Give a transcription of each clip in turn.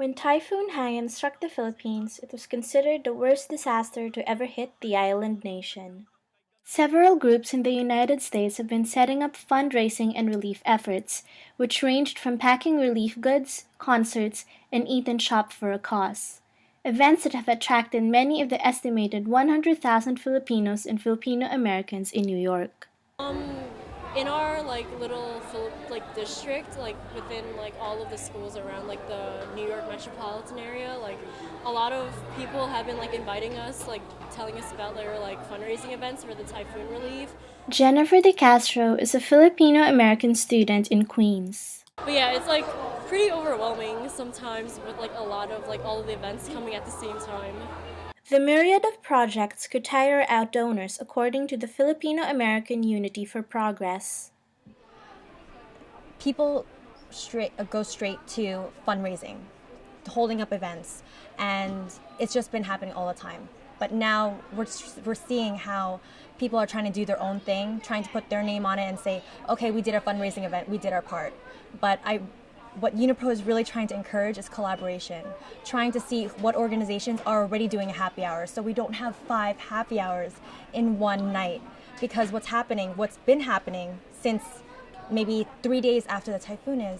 When Typhoon Haiyan struck the Philippines, it was considered the worst disaster to ever hit the island nation. Several groups in the United States have been setting up fundraising and relief efforts, which ranged from packing relief goods, concerts, and eat and shop for a cause. Events that have attracted many of the estimated 100,000 Filipinos and Filipino Americans in New York. Um, in our little district, within all of the schools around the New York metropolitan area, a lot of people have been inviting us, telling us about their fundraising events for the typhoon relief. Jennifer De Castro is a Filipino American student in Queens. But yeah, it's pretty overwhelming sometimes with a lot of all of the events coming at the same time. The myriad of projects could tire out donors, according to the Filipino American Unity for Progress. People go straight to fundraising, holding up events, and it's just been happening all the time. But now we're seeing how people are trying to do their own thing, trying to put their name on it and say, okay, we did a fundraising event, we did our part. But what Unipro is really trying to encourage is collaboration, trying to see what organizations are already doing a happy hour, so we don't have 5 happy hours in one night. Because what's been happening since maybe 3 days after the typhoon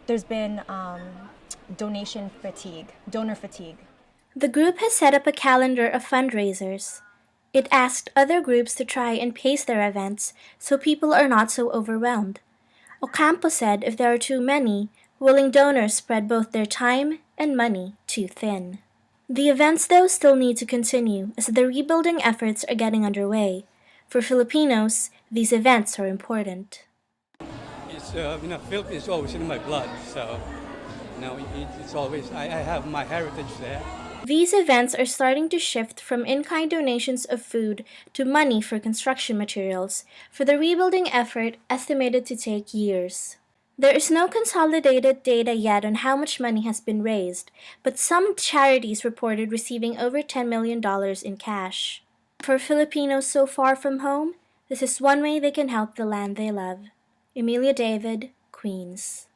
there's been donor fatigue. The group has set up a calendar of fundraisers. It asked other groups to try and pace their events so people are not so overwhelmed. Ocampo said if there are too many, willing donors spread both their time and money too thin. The events, though, still need to continue as the rebuilding efforts are getting underway. For Filipinos, these events are important. Philippines is always in my blood, so it's always I have my heritage there. These events are starting to shift from in-kind donations of food to money for construction materials, for the rebuilding effort estimated to take years. There is no consolidated data yet on how much money has been raised, but some charities reported receiving over $10 million in cash. For Filipinos so far from home, this is one way they can help the land they love. Emilia David, Queens.